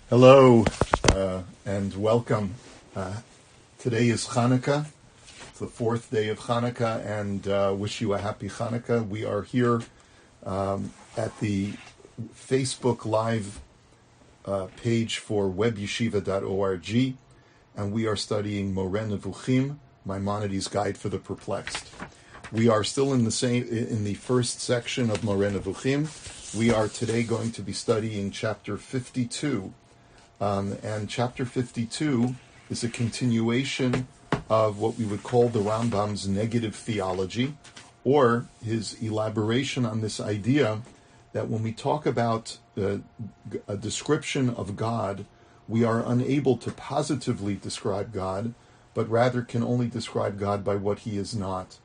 Hello and welcome. Today is Hanukkah. It's the fourth day of Hanukkah, and wish you a happy Hanukkah. We are here at the Facebook Live page for webyeshiva.org, and we are studying Moreh Nevukhim, Maimonides' Guide for the Perplexed. We are still in the first section of Moreh Nevukhim. We are today going to be studying chapter 52. And chapter 52 is a continuation of what we would call the Rambam's negative theology, or his elaboration on this idea that when we talk about a description of God, we are unable to positively describe God, but rather can only describe God by what he is not.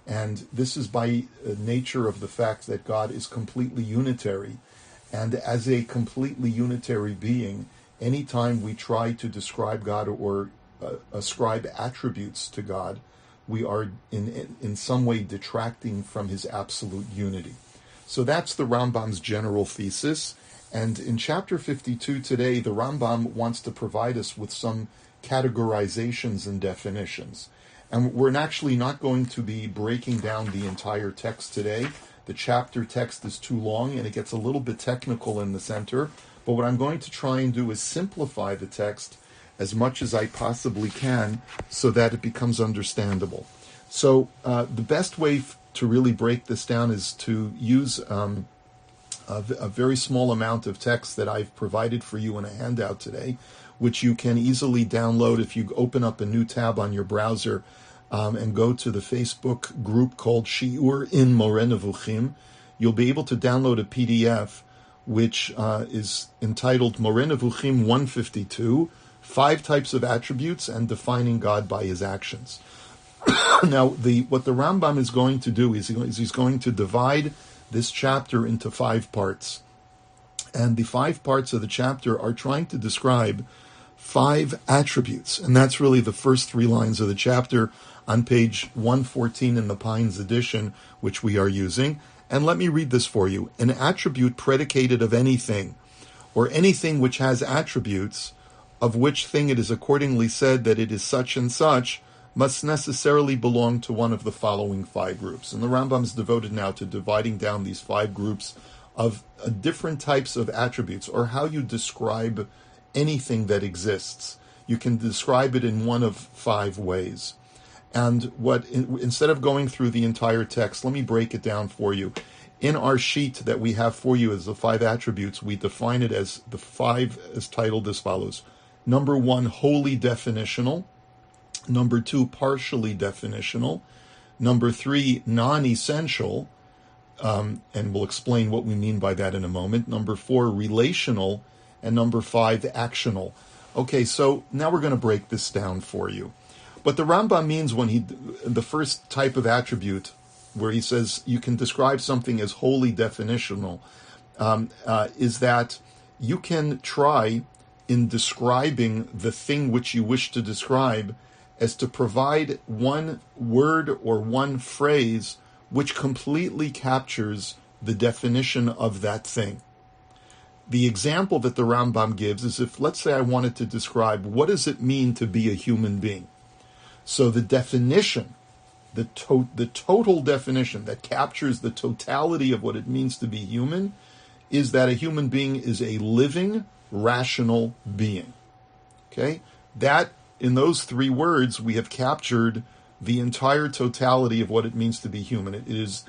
And this is by nature of the fact that God is completely unitary. And as a completely unitary being, anytime we try to describe God or ascribe attributes to God, we are in some way detracting from his absolute unity. So that's the Rambam's general thesis. And in chapter 52 today, the Rambam wants to provide us with some categorizations and definitions. And we're actually not going to be breaking down the entire text today. The chapter text is too long and it gets a little bit technical in the center. But what I'm going to try and do is simplify the text as much as I possibly can so that it becomes understandable. So the best way to really break this down is to use a very small amount of text that I've provided for you in a handout today, which you can easily download if you open up a new tab on your browser and go to the Facebook group called Shiur in Moreh Nevukhim. You'll be able to download a PDF which is entitled Moreh Nevukhim 152, 5 Types of Attributes and Defining God by His Actions. Now, what the Rambam is going to do is he's going to divide this chapter into 5 parts. And the 5 parts of the chapter are trying to describe 5 attributes. And that's really the first 3 lines of the chapter on page 114 in the Pines edition, which we are using. And let me read this for you. An attribute predicated of anything, or anything which has attributes, of which thing it is accordingly said that it is such and such, must necessarily belong to one of the following 5 groups. And the Rambam is devoted now to dividing down these 5 groups of different types of attributes, or how you describe anything that exists. You can describe it in one of 5 ways. And instead of going through the entire text, let me break it down for you. In our sheet that we have for you as the 5 attributes, we define it as the 5 is titled as follows. Number 1, wholly definitional. Number 2, partially definitional. Number 3, non-essential. And we'll explain what we mean by that in a moment. Number 4, relational. And number 5, actional. Okay, so now we're going to break this down for you. What the Rambam means when the first type of attribute, where he says you can describe something as wholly definitional, is that you can try in describing the thing which you wish to describe as to provide one word or one phrase which completely captures the definition of that thing. The example that the Rambam gives is if, let's say, I wanted to describe what does it mean to be a human being. So the definition, the total definition that captures the totality of what it means to be human is that a human being is a living, rational being. Okay? That, in those 3 words, we have captured the entire totality of what it means to be human. It is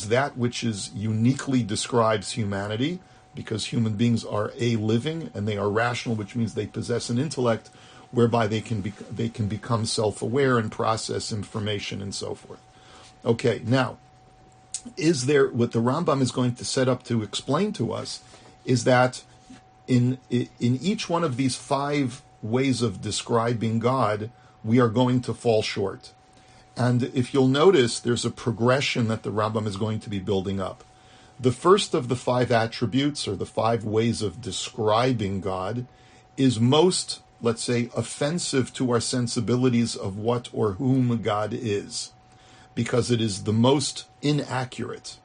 that which uniquely describes humanity, because human beings are a living and they are rational, which means they possess an intellect whereby they can become self-aware and process information and so forth. Okay, now, what the Rambam is going to set up to explain to us is that in each one of these 5 ways of describing God, we are going to fall short. And if you'll notice, there's a progression that the Rambam is going to be building up. The first of the 5 attributes, or the 5 ways of describing God, is most, let's say, offensive to our sensibilities of what or whom God is, because it is the most inaccurate.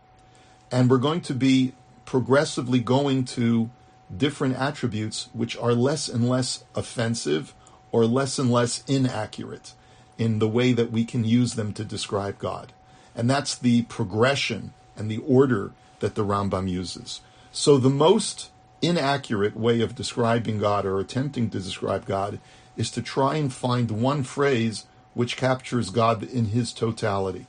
And we're going to be progressively going to different attributes which are less and less offensive or less and less inaccurate in the way that we can use them to describe God. And that's the progression and the order that the Rambam uses. So the most inaccurate way of describing God or attempting to describe God is to try and find one phrase which captures God in his totality.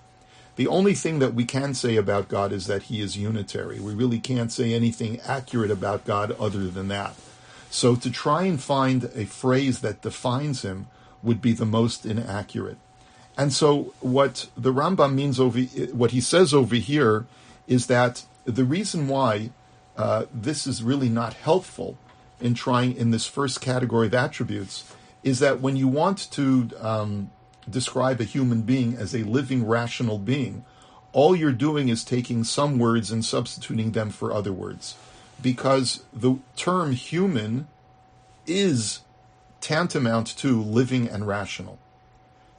The only thing that we can say about God is that he is unitary. We really can't say anything accurate about God other than that. So to try and find a phrase that defines him would be the most inaccurate. And so what the Rambam means what he says over here is that the reason why this is really not helpful in trying in this first category of attributes is that when you want to describe a human being as a living, rational being, all you're doing is taking some words and substituting them for other words, because the term human is tantamount to living and rational.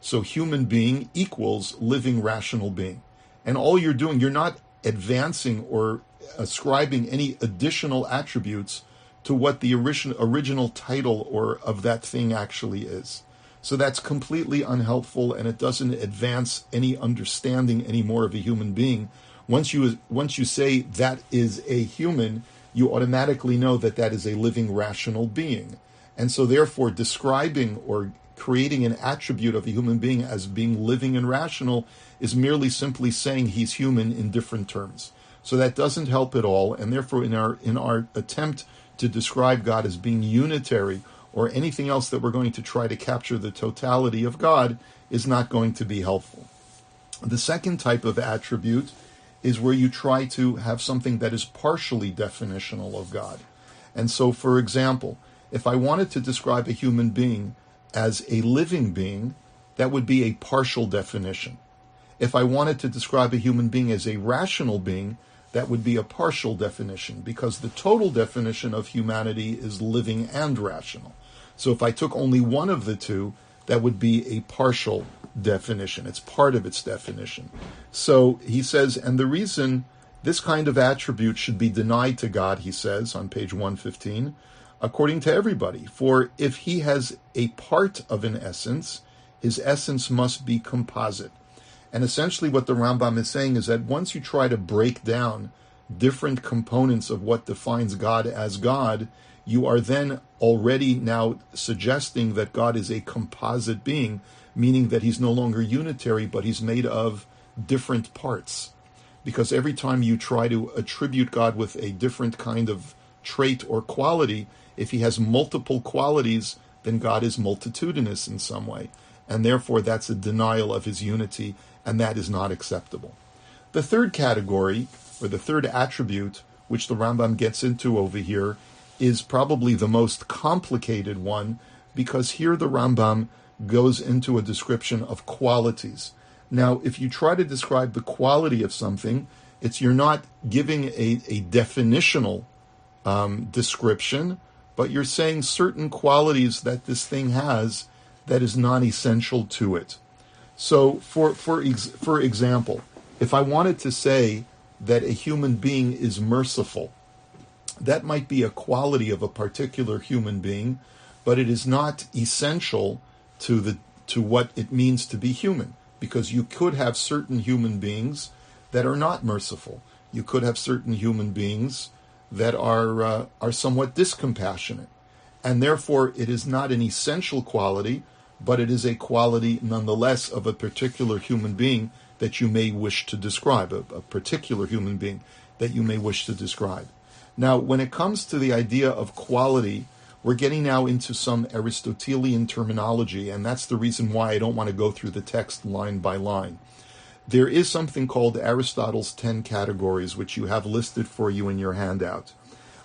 So human being equals living, rational being. And all you're doing, you're not advancing or ascribing any additional attributes to what the original title or of that thing actually is. So that's completely unhelpful, and it doesn't advance any understanding anymore of a human being. Once you say that is a human, you automatically know that that is a living, rational being. And so therefore describing or creating an attribute of a human being as being living and rational is merely simply saying he's human in different terms. So that doesn't help at all, and therefore in our attempt to describe God as being unitary or anything else that we're going to try to capture the totality of God is not going to be helpful. The second type of attribute is where you try to have something that is partially definitional of God. And so, for example, if I wanted to describe a human being as a living being, that would be a partial definition. If I wanted to describe a human being as a rational being, that would be a partial definition, because the total definition of humanity is living and rational. So if I took only one of the two, that would be a partial definition. It's part of its definition. So he says, and the reason this kind of attribute should be denied to God, he says on page 115, according to everybody. For if he has a part of an essence, his essence must be composite. And essentially what the Rambam is saying is that once you try to break down different components of what defines God as God, you are then already now suggesting that God is a composite being, meaning that he's no longer unitary, but he's made of different parts. Because every time you try to attribute God with a different kind of trait or quality, if he has multiple qualities, then God is multitudinous in some way. And therefore that's a denial of his unity, and that is not acceptable. The third category, or the third attribute, which the Rambam gets into over here, is probably the most complicated one, because here the Rambam goes into a description of qualities. Now, if you try to describe the quality of something, you're not giving a definitional description, but you're saying certain qualities that this thing has that is non-essential to it. So, for example, if I wanted to say that a human being is merciful, that might be a quality of a particular human being, but it is not essential to what it means to be human, because you could have certain human beings that are not merciful. You could have certain human beings that are somewhat discompassionate, and therefore it is not an essential quality, but it is a quality nonetheless of a particular human being that you may wish to describe, a particular human being that you may wish to describe. Now, when it comes to the idea of quality, we're getting now into some Aristotelian terminology, and that's the reason why I don't want to go through the text line by line. There is something called Aristotle's 10 categories, which you have listed for you in your handout.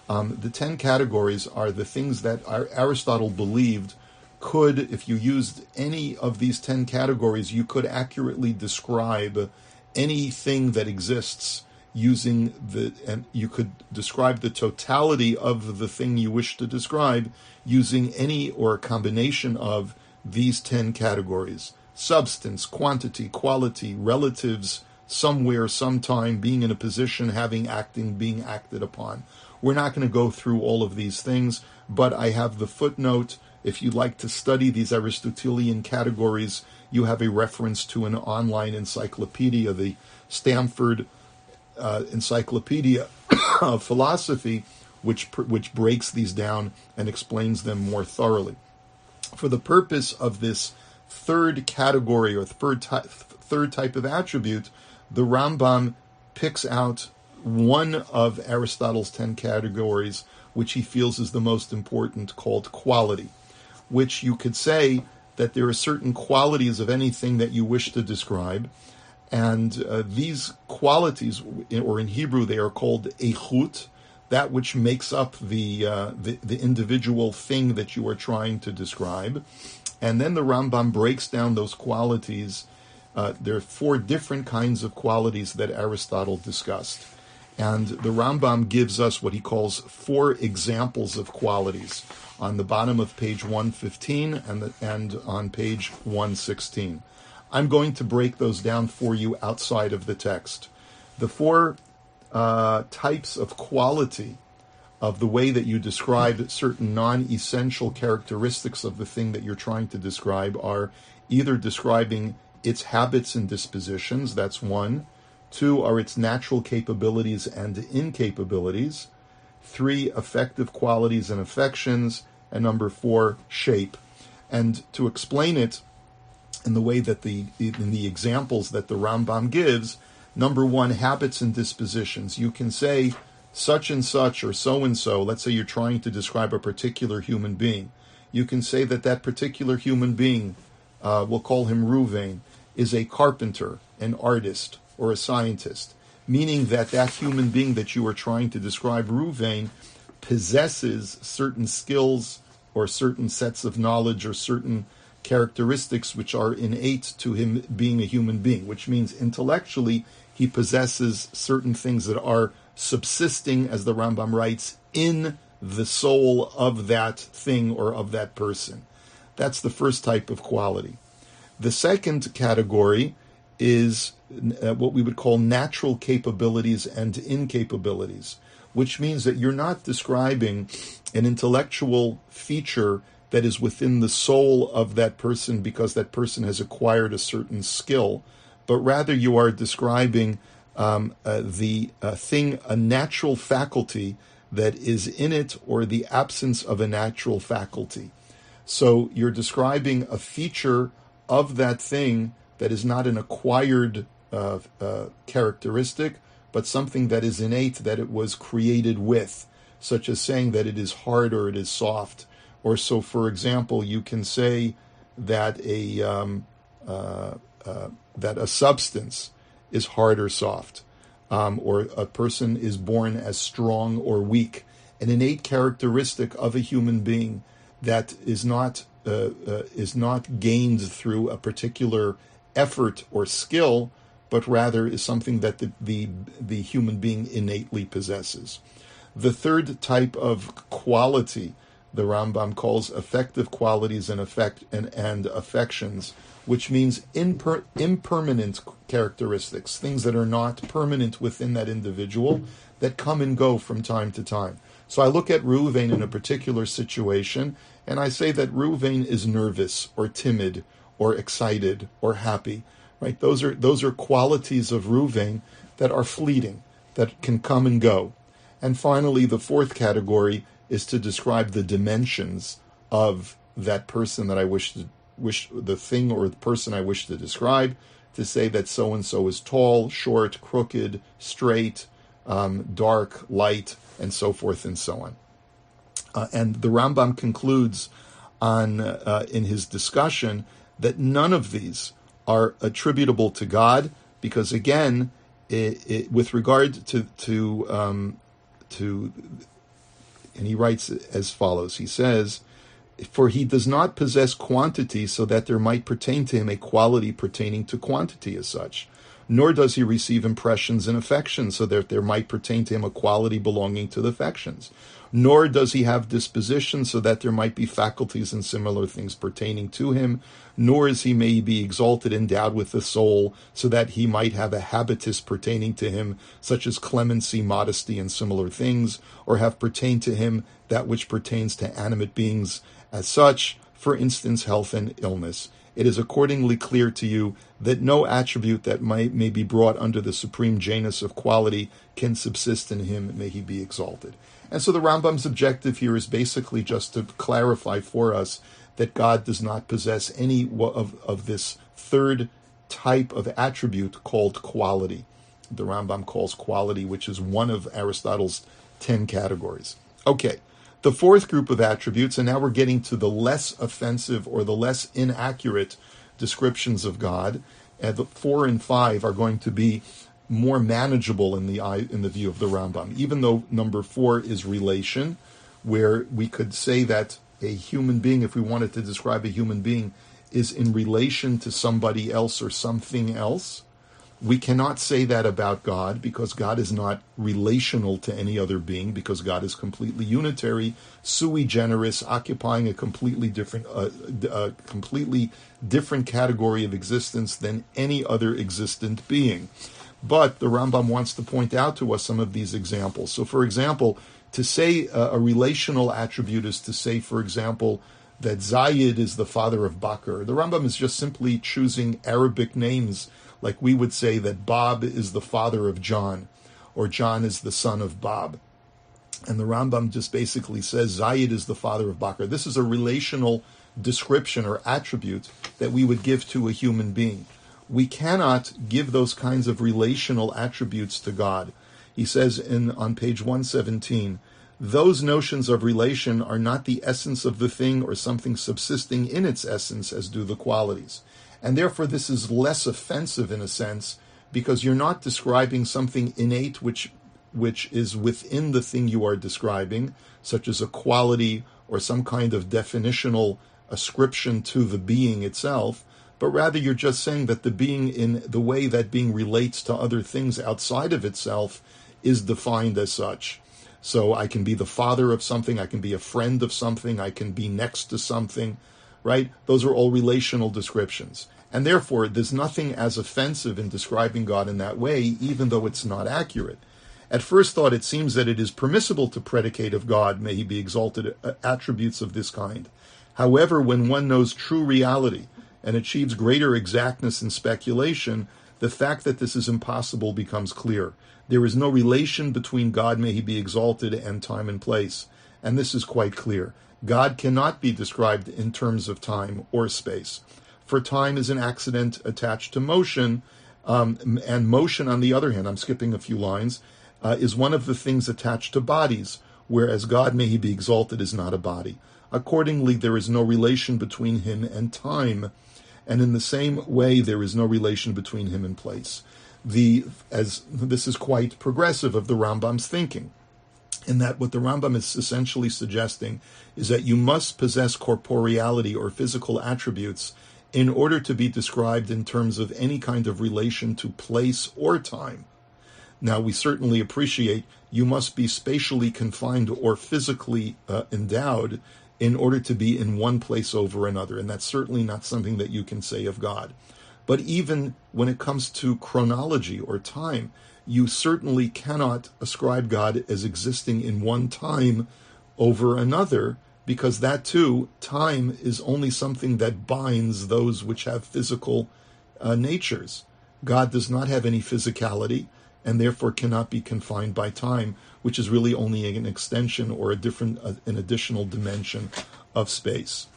The 10 categories are the things that Aristotle believed could, if you used any of these 10 categories, you could accurately describe anything that exists and you could describe the totality of the thing you wish to describe using any or a combination of these 10 categories: substance, quantity, quality, relatives, somewhere, sometime, being in a position, having, acting, being acted upon. We're not going to go through all of these things, but I have the footnote. If you'd like to study these Aristotelian categories, you have a reference to an online encyclopedia, the Stanford Encyclopedia of Philosophy, which breaks these down and explains them more thoroughly. For the purpose of this third category or third type of attribute, the Rambam picks out one of Aristotle's 10 categories, which he feels is the most important, called quality, which you could say that there are certain qualities of anything that you wish to describe, and these qualities, or in Hebrew they are called eichut, that which makes up the individual thing that you are trying to describe. And then the Rambam breaks down those qualities. There are 4 different kinds of qualities that Aristotle discussed. And the Rambam gives us what he calls 4 examples of qualities on the bottom of page 115 and on page 116. I'm going to break those down for you outside of the text. The 4 types of quality of the way that you describe certain non-essential characteristics of the thing that you're trying to describe are either describing its habits and dispositions, that's 1. 2 are its natural capabilities and incapabilities. 3, affective qualities and affections. And number 4, shape. And to explain it in the way that in the examples that the Rambam gives, number 1, habits and dispositions. You can say such and such or so and so. Let's say you're trying to describe a particular human being. You can say that that particular human being, we'll call him Ruvain, is a carpenter, an artist, or a scientist, meaning that that human being that you are trying to describe, Ruvain, possesses certain skills or certain sets of knowledge or certain characteristics which are innate to him being a human being, which means intellectually he possesses certain things that are subsisting, as the Rambam writes, in the soul of that thing or of that person. That's the first type of quality. The second category is what we would call natural capabilities and incapabilities, which means that you're not describing an intellectual feature that is within the soul of that person because that person has acquired a certain skill, but rather you are describing the thing, a natural faculty that is in it, or the absence of a natural faculty. So you're describing a feature of that thing that is not an acquired characteristic, but something that is innate, that it was created with, such as saying that it is hard or it is soft. Or so, for example, you can say that that a substance is hard or soft, or a person is born as strong or weak. An innate characteristic of a human being that is not gained through a particular effort or skill, but rather is something that the human being innately possesses. The third type of quality the Rambam calls affective qualities and affections, which means impermanent characteristics, things that are not permanent within that individual, that come and go from time to time. So I look at Reuven in a particular situation, and I say that Reuven is nervous or timid or excited or happy. Right? Those are qualities of Reuven that are fleeting, that can come and go. And finally, the fourth category is to describe the dimensions of that person that I wish the thing or the person I wish to describe, to say that so-and-so is tall, short, crooked, straight, dark, light, and so forth and so on. And the Rambam concludes in his discussion that none of these are attributable to God, because again, with regard to and he writes as follows. He says, "For he does not possess quantity so that there might pertain to him a quality pertaining to quantity as such. nor does he receive impressions and affections, so that there might pertain to him a quality belonging to the affections. Nor does he have disposition, so that there might be faculties and similar things pertaining to him. Nor is he may be exalted, endowed with the soul, so that he might have a habitus pertaining to him, such as clemency, modesty, and similar things, or have pertained to him that which pertains to animate beings as such, for instance, health and illness. It is accordingly clear to you that no attribute that may be brought under the supreme genus of quality can subsist in him, may he be exalted. And so the Rambam's objective here is basically just to clarify for us that God does not possess any of this third type of attribute called quality. The Rambam calls quality, which is one of Aristotle's 10 categories. Okay. The fourth group of attributes, and now we're getting to the less offensive or the less inaccurate descriptions of God. And the 4 and 5 are going to be more manageable in the view of the Rambam. Even though number 4 is relation, where we could say that a human being, if we wanted to describe a human being, is in relation to somebody else or something else. We cannot say that about God, because God is not relational to any other being, because God is completely unitary, sui generis, occupying a completely different category of existence than any other existent being. But the Rambam wants to point out to us some of these examples. So, for example, to say a relational attribute is to say, for example, that Zayed is the father of Bakr. The Rambam is just simply choosing Arabic names, like we would say that Bob is the father of John, or John is the son of Bob. And the Rambam just basically says Zayed is the father of Bakr. This is a relational description or attribute that we would give to a human being. We cannot give those kinds of relational attributes to God. He says on page 117, those notions of relation are not the essence of the thing or something subsisting in its essence as do the qualities. And therefore this is less offensive in a sense, because you're not describing something innate which is within the thing you are describing, such as a quality or some kind of definitional ascription to the being itself, but rather you're just saying that the being, in the way that being relates to other things outside of itself, is defined as such. So I can be the father of something, I can be a friend of something, I can be next to something, right? Those are all relational descriptions. And therefore, there's nothing as offensive in describing God in that way, even though it's not accurate. At first thought, it seems that it is permissible to predicate of God, may he be exalted, attributes of this kind. However, when one knows true reality and achieves greater exactness in speculation, the fact that this is impossible becomes clear. There is no relation between God, may he be exalted, and time and place. And this is quite clear. God cannot be described in terms of time or space. For time is an accident attached to motion, and motion, on the other hand, I'm skipping a few lines, is one of the things attached to bodies, whereas God, may he be exalted, is not a body. Accordingly, there is no relation between him and time, and in the same way, there is no relation between him and place. As this is quite progressive of the Rambam's thinking, in that what the Rambam is essentially suggesting is that you must possess corporeality or physical attributes in order to be described in terms of any kind of relation to place or time. Now, we certainly appreciate you must be spatially confined or physically endowed in order to be in one place over another, and that's certainly not something that you can say of God. But even when it comes to chronology or time, you certainly cannot ascribe God as existing in one time over another, because that too, time is only something that binds those which have physical natures. God does not have any physicality, and therefore cannot be confined by time, which is really only an extension or an additional dimension of space.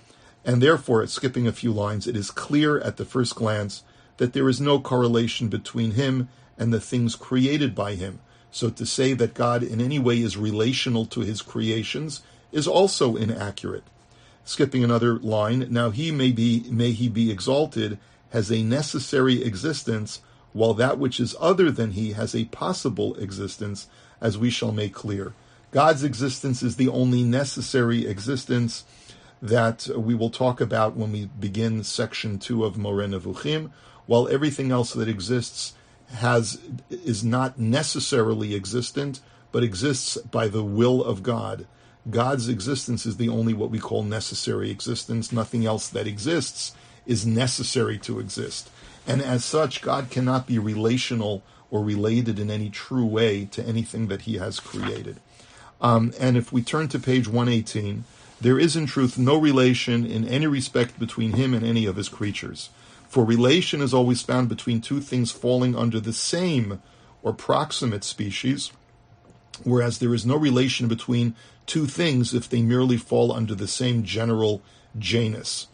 And therefore, skipping a few lines, it is clear at the first glance that there is no correlation between him and the things created by him. So to say that God in any way is relational to his creations is also inaccurate. Skipping another line, now he may he be exalted, has a necessary existence, while that which is other than he has a possible existence, as we shall make clear. God's existence is the only necessary existence that we will talk about when we begin section 2 of Moreh Nevukhim, while everything else that exists is not necessarily existent, but exists by the will of God. God's existence is the only what we call necessary existence. Nothing else that exists is necessary to exist. And as such, God cannot be relational or related in any true way to anything that he has created. And if we turn to page 118, there is in truth no relation in any respect between him and any of his creatures. For relation is always found between two things falling under the same or proximate species, whereas there is no relation between two things if they merely fall under the same general genus.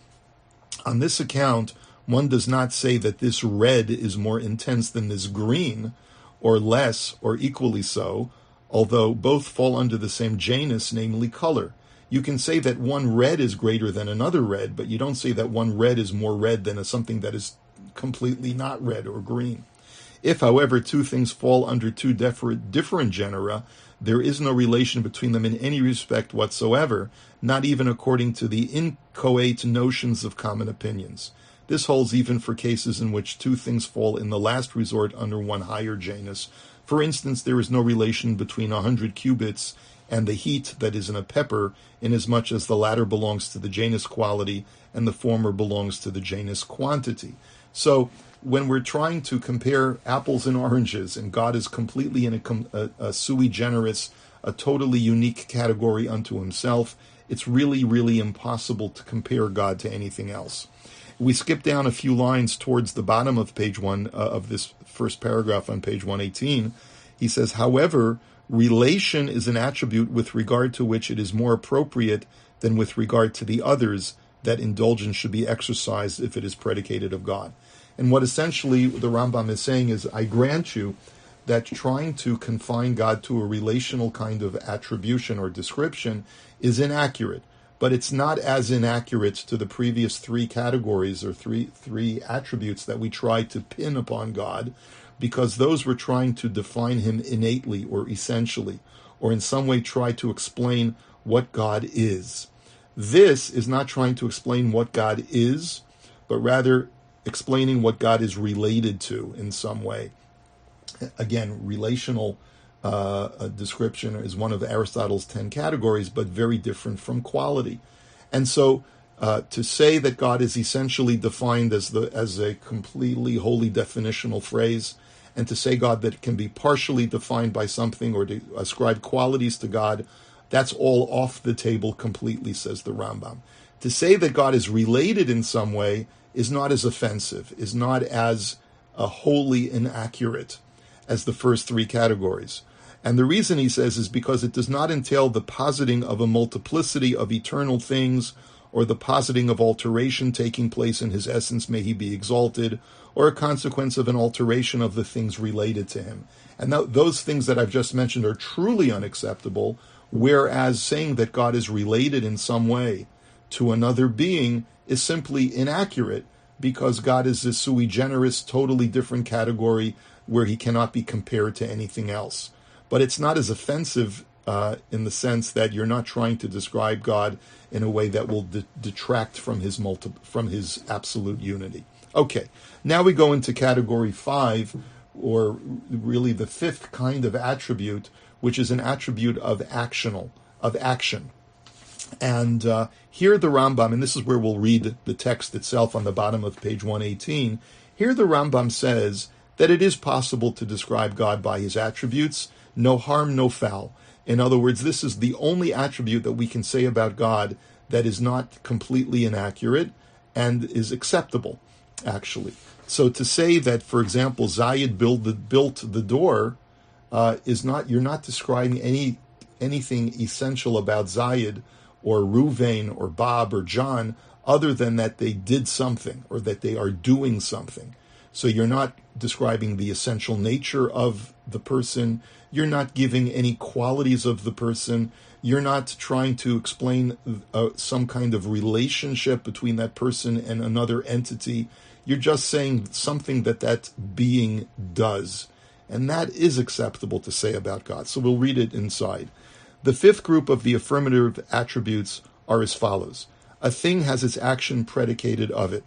On this account, one does not say that this red is more intense than this green, or less, or equally so, although both fall under the same genus, namely color. You can say that one red is greater than another red, but you don't say that one red is more red than something that is completely not red or green. If, however, two things fall under two different genera, there is no relation between them in any respect whatsoever, not even according to the inchoate notions of common opinions. This holds even for cases in which two things fall in the last resort under one higher genus. For instance, there is no relation between 100 cubits and the heat that is in a pepper, inasmuch as the latter belongs to the genus quality and the former belongs to the genus quantity. So when we're trying to compare apples and oranges, and God is completely in a sui generis, a totally unique category unto himself, it's really, really impossible to compare God to anything else. We skip down a few lines towards the bottom of page 1 of this first paragraph on page 118. He says, however, relation is an attribute with regard to which it is more appropriate than with regard to the others that indulgence should be exercised if it is predicated of God. And what essentially the Rambam is saying is, I grant you that trying to confine God to a relational kind of attribution or description is inaccurate. But it's not as inaccurate to the previous three categories or three attributes that we tried to pin upon God, because those were trying to define him innately or essentially, or in some way try to explain what God is. This is not trying to explain what God is, but rather explaining what God is related to in some way. Again, relational description is one of Aristotle's 10 categories, but very different from quality. And so to say that God is essentially defined as a completely wholly definitional phrase, and to say God that it can be partially defined by something or to ascribe qualities to God, that's all off the table completely, says the Rambam. To say that God is related in some way is not as offensive, is not as wholly inaccurate as the first three categories. And the reason, he says, is because it does not entail the positing of a multiplicity of eternal things, or the positing of alteration taking place in his essence, may he be exalted, or a consequence of an alteration of the things related to him. And those things that I've just mentioned are truly unacceptable, whereas saying that God is related in some way to another being is simply inaccurate, because God is a sui generis, totally different category where he cannot be compared to anything else. But it's not as offensive in the sense that you're not trying to describe God in a way that will detract from his absolute unity. Okay, now we go into category 5, or really the fifth kind of attribute, which is an attribute of action. And here the Rambam, and this is where we'll read the text itself on the bottom of page 118, here the Rambam says that it is possible to describe God by his attributes, no harm, no foul. In other words, this is the only attribute that we can say about God that is not completely inaccurate and is acceptable, actually. So to say that, for example, Zayed built the door is not, you're not describing anything essential about Zayed or Ruvain or Bob or John, other than that they did something or that they are doing something. So you're not describing the essential nature of the person. You're not giving any qualities of the person. You're not trying to explain some kind of relationship between that person and another entity. You're just saying something that being does. And that is acceptable to say about God. So we'll read it inside. The fifth group of the affirmative attributes are as follows. A thing has its action predicated of it.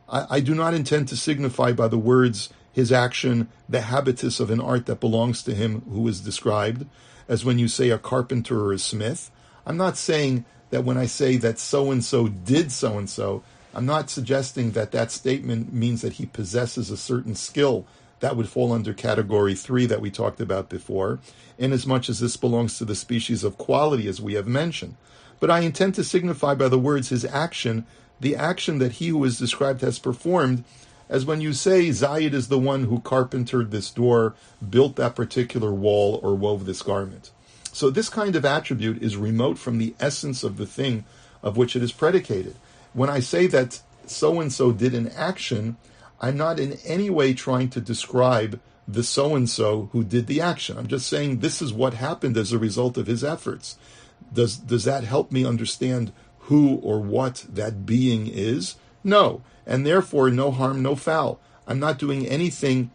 I do not intend to signify by the words his action, the habitus of an art that belongs to him who is described, as when you say a carpenter or a smith. I'm not saying that when I say that so-and-so did so-and-so, I'm not suggesting that that statement means that he possesses a certain skill. That would fall under category 3 that we talked about before, inasmuch as this belongs to the species of quality, as we have mentioned. But I intend to signify by the words his action, the action that he who is described has performed, as when you say Zayed is the one who carpentered this door, built that particular wall, or wove this garment. So this kind of attribute is remote from the essence of the thing of which it is predicated. When I say that so-and-so did an action, I'm not in any way trying to describe the so-and-so who did the action. I'm just saying this is what happened as a result of his efforts. Does that help me understand who or what that being is? No. And therefore, no harm, no foul. I'm not doing anything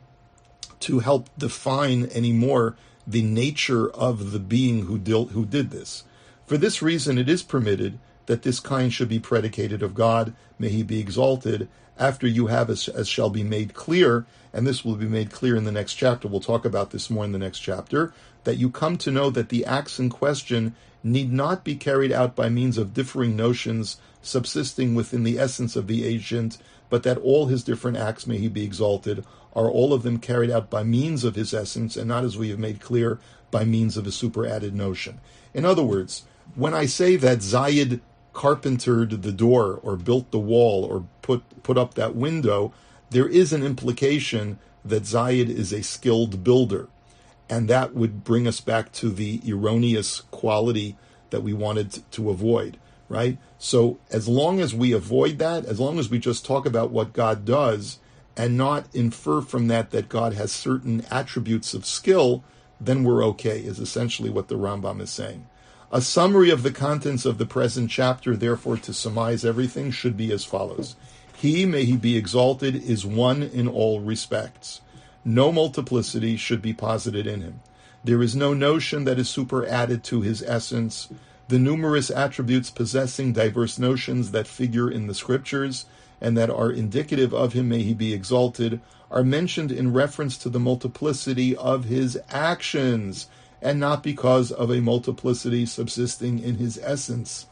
to help define anymore the nature of the being who did this. For this reason, it is permitted that this kind should be predicated of God, may he be exalted, after you have, as shall be made clear, and this will be made clear in the next chapter, we'll talk about this more in the next chapter, that you come to know that the acts in question need not be carried out by means of differing notions subsisting within the essence of the agent, but that all his different acts, may he be exalted, are all of them carried out by means of his essence, and not, as we have made clear, by means of a superadded notion. In other words, when I say that Zayed carpentered the door, or built the wall, or put up that window, there is an implication that Zayed is a skilled builder. And that would bring us back to the erroneous quality that we wanted to avoid, right? So as long as we avoid that, as long as we just talk about what God does and not infer from that that God has certain attributes of skill, then we're okay, is essentially what the Rambam is saying. A summary of the contents of the present chapter, therefore, to surmise everything, should be as follows. He, may he be exalted, is one in all respects. No multiplicity should be posited in him. There is no notion that is superadded to his essence. The numerous attributes possessing diverse notions that figure in the scriptures and that are indicative of him, may he be exalted, are mentioned in reference to the multiplicity of his actions, and not because of a multiplicity subsisting in his essence.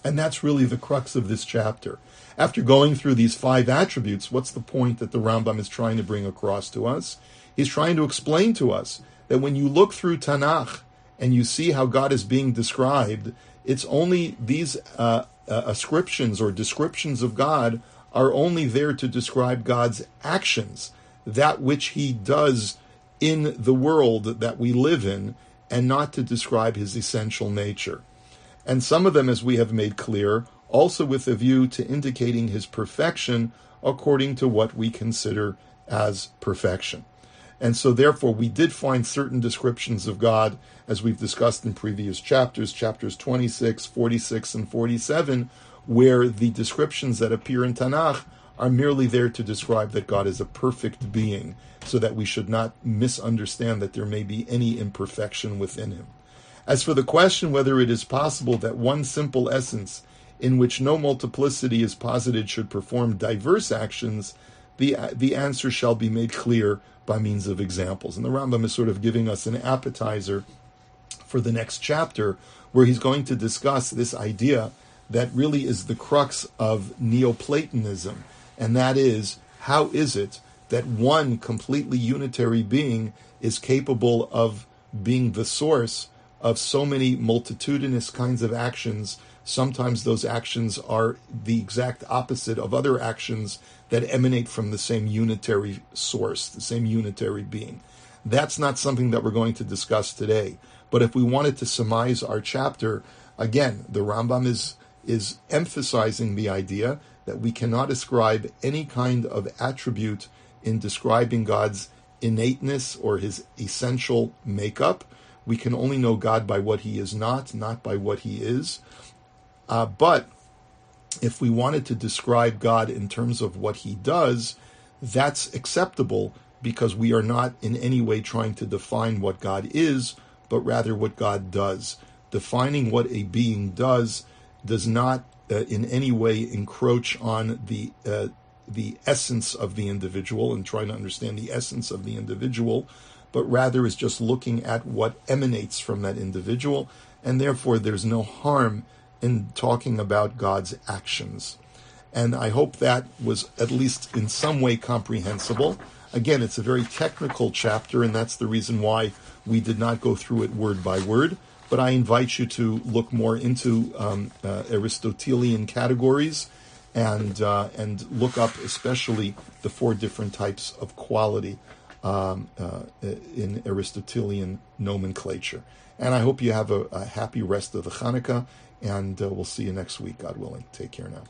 And that's really the crux of this chapter. After going through these 5 attributes, what's the point that the Rambam is trying to bring across to us? He's trying to explain to us that when you look through Tanakh and you see how God is being described, it's only these ascriptions or descriptions of God are only there to describe God's actions, that which he does in the world that we live in, and not to describe his essential nature. And some of them, as we have made clear, also with a view to indicating his perfection according to what we consider as perfection. And so therefore we did find certain descriptions of God, as we've discussed in previous chapters 26, 46, and 47, where the descriptions that appear in Tanakh are merely there to describe that God is a perfect being, so that we should not misunderstand that there may be any imperfection within him. As for the question whether it is possible that one simple essence in which no multiplicity is posited should perform diverse actions, the answer shall be made clear by means of examples. And the Rambam is sort of giving us an appetizer for the next chapter, where he's going to discuss this idea that really is the crux of Neoplatonism, and that is, how is it that one completely unitary being is capable of being the source of so many multitudinous kinds of actions? Sometimes those actions are the exact opposite of other actions that emanate from the same unitary source, the same unitary being. That's not something that we're going to discuss today. But if we wanted to surmise our chapter, again, the Rambam is emphasizing the idea that we cannot ascribe any kind of attribute in describing God's innateness or his essential makeup. We can only know God by what he is not by what he is. But if we wanted to describe God in terms of what he does, that's acceptable, because we are not in any way trying to define what God is, but rather what God does. Defining what a being does not in any way encroach on the the essence of the individual and trying to understand the essence of the individual, but rather is just looking at what emanates from that individual, and therefore there's no harm in talking about God's actions. And I hope that was at least in some way comprehensible. Again, it's a very technical chapter, and that's the reason why we did not go through it word by word. But I invite you to look more into Aristotelian categories and look up especially the 4 different types of quality in Aristotelian nomenclature. And I hope you have a happy rest of the Hanukkah, and we'll see you next week, God willing. Take care now.